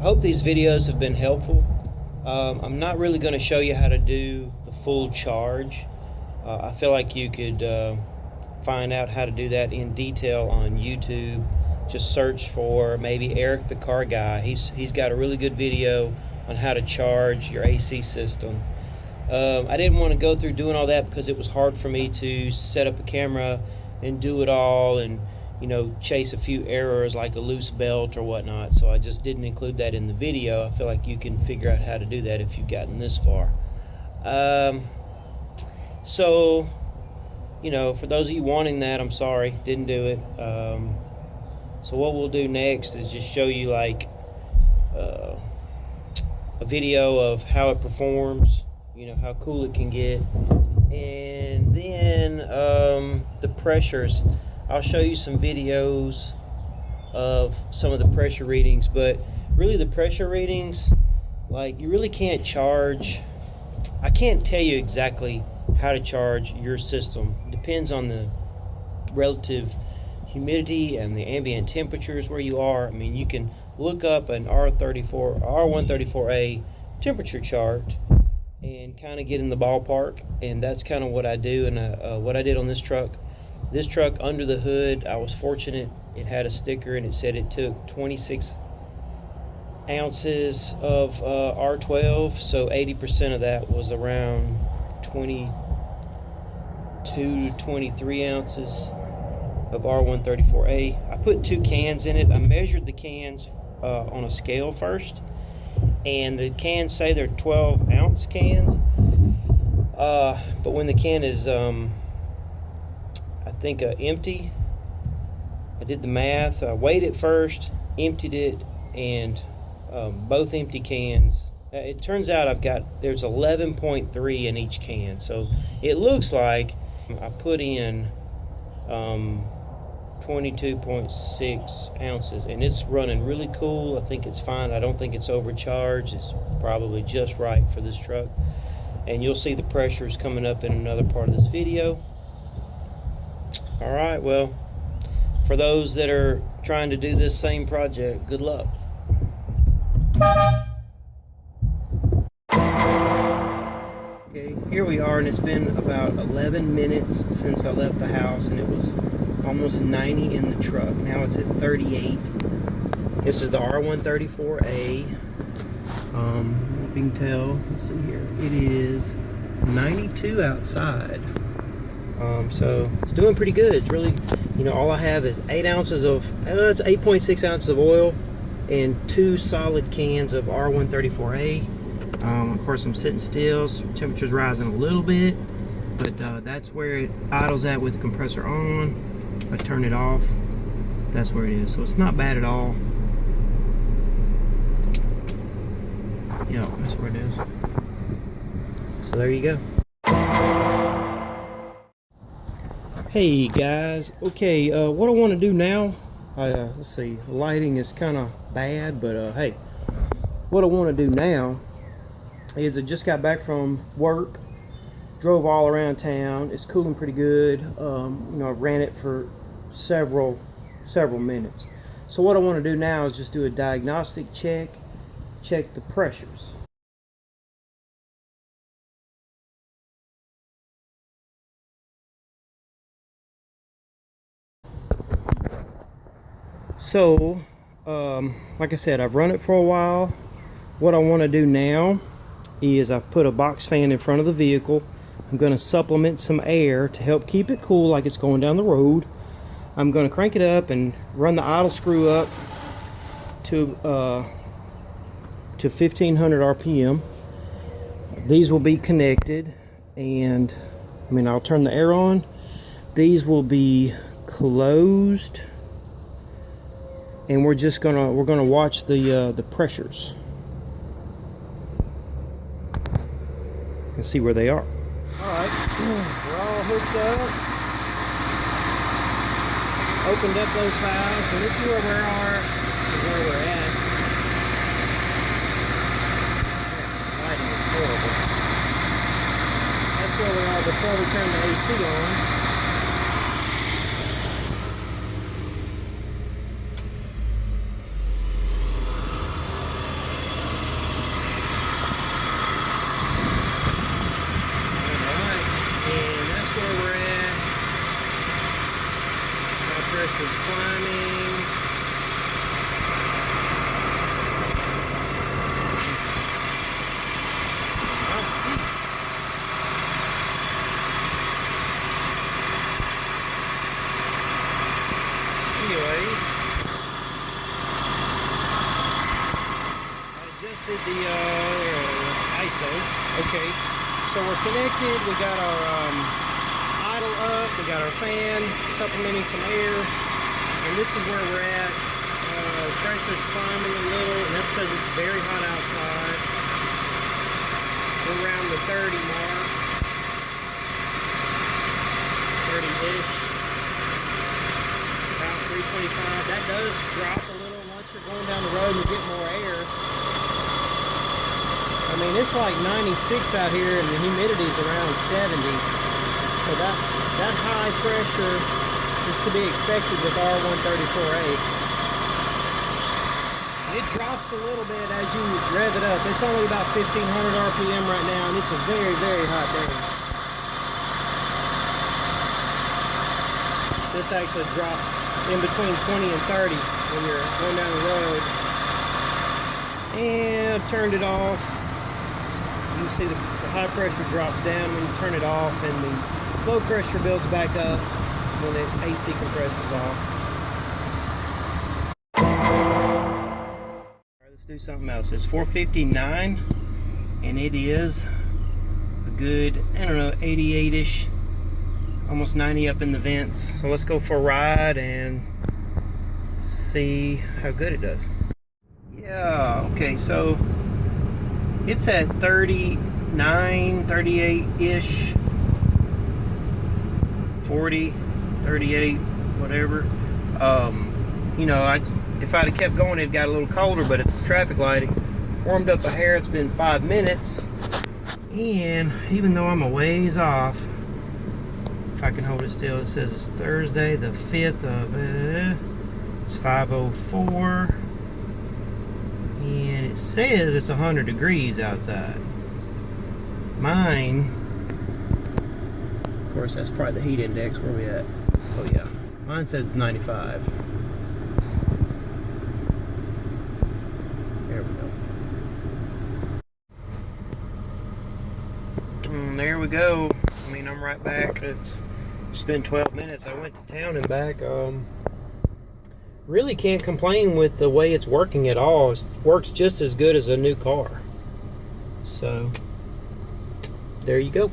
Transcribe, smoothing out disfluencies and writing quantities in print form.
I hope these videos have been helpful. I'm not really going to show you how to do the full charge. I feel like you could find out how to do that in detail on YouTube. Just search for maybe Eric the Car Guy. He's got a really good video on how to charge your AC system. I didn't want to go through doing all that because it was hard for me to set up a camera and do it all, and chase a few errors like a loose belt or whatnot. So I just didn't include that in the video. I feel like you can figure out how to do that if you've gotten this far. So for those of you wanting that, I'm sorry, didn't do it. So what we'll do next is just show you like a video of how it performs, how cool it can get, and then the pressures. I'll show you some videos of some of the pressure readings, but really the pressure readings, like, you really can't charge. I can't tell you exactly how to charge your system. It depends on the relative humidity and the ambient temperatures where you are. I mean, you can look up an R134A temperature chart and kind of get in the ballpark, and that's kind of what I do. And what I did on this truck. This truck, under the hood, I was fortunate. It had a sticker and it said it took 26 ounces of R12, so 80% of that was around 22 to 23 ounces of R134A. I put 2 cans in it. I measured the cans on a scale first, and the cans say they're 12-ounce cans, but when the can is I think empty, I did the math. I weighed it first, emptied it, and both empty cans, it turns out there's 11.3 in each can. So it looks like I put in 22.6 ounces, and it's running really cool. I think it's fine. I don't think it's overcharged. It's probably just right for this truck, and you'll see the pressures coming up in another part of this video. All right, well, for those that are trying to do this same project, good luck. Okay, here we are, and it's been about 11 minutes since I left the house, and it was almost 90 in the truck. Now it's at 38. This is the R134A. If you can tell, let's see here, it is 92 outside. So it's doing pretty good. It's really, all I have is 8 ounces of, it's 8.6 ounces of oil and 2 solid cans of R134A. Of course, I'm sitting still, so temperature's rising a little bit, but that's where it idles at with the compressor on. I turn it off, that's where it is. So it's not bad at all. Yeah, that's where it is. So there you go. Hey guys, okay, what I want to do now, let's see, the lighting is kind of bad, but hey, what I want to do now is I just got back from work, drove all around town. It's cooling pretty good. I ran it for several minutes. So what I want to do now is just do a diagnostic check the pressures. So, like I said, I've run it for a while. What I want to do now is I've put a box fan in front of the vehicle. I'm going to supplement some air to help keep it cool like it's going down the road. I'm going to crank it up and run the idle screw up to 1500 RPM. These will be connected, and I'll turn the air on. These will be closed, and we're gonna watch the pressures and see where they are. All right, we're all hooked up. Opened up those valves, and this is where we are. This is where we're at. Lighting is horrible. That's where we are before we turn the AC on. ISO. Okay, so we're connected. We got our idle up. We got our fan supplementing some air, and this is where we're at. Pressure's climbing a little, and that's because it's very hot outside. We're around the 30 mark, 30-ish, about 325. That does drop a little once you're going down the road and you get more air. I mean, it's like 96 out here, and the humidity is around 70. So that high pressure is to be expected with R134A. It drops a little bit as you rev it up. It's only about 1,500 RPM right now, and it's a very, very hot day. This actually drops in between 20 and 30 when you're going down the road. And I've turned it off. You can see the high pressure drops down when you turn it off, and the low pressure builds back up when the AC compressor's off. Let's do something else. It's 4:59, and it is a good, I don't know, 88-ish, almost 90 up in the vents. So let's go for a ride and see how good it does. Yeah, okay, so it's at 39, 38-ish, 40, 38, whatever. You know, if I'd have kept going, it got a little colder, but it's traffic light. It warmed up a hair. It's been 5 minutes. And even though I'm a ways off, if I can hold it still, it says it's Thursday, the 5th of, it's 5:04. And it says it's 100 degrees outside. Mine, of course, that's probably the heat index. Where we at? Oh yeah, mine says it's 95. There we go. And there we go. I mean, I'm right back. It's been 12 minutes. I went to town and back. Really can't complain with the way it's working at all. It works just as good as a new car. So, there you go.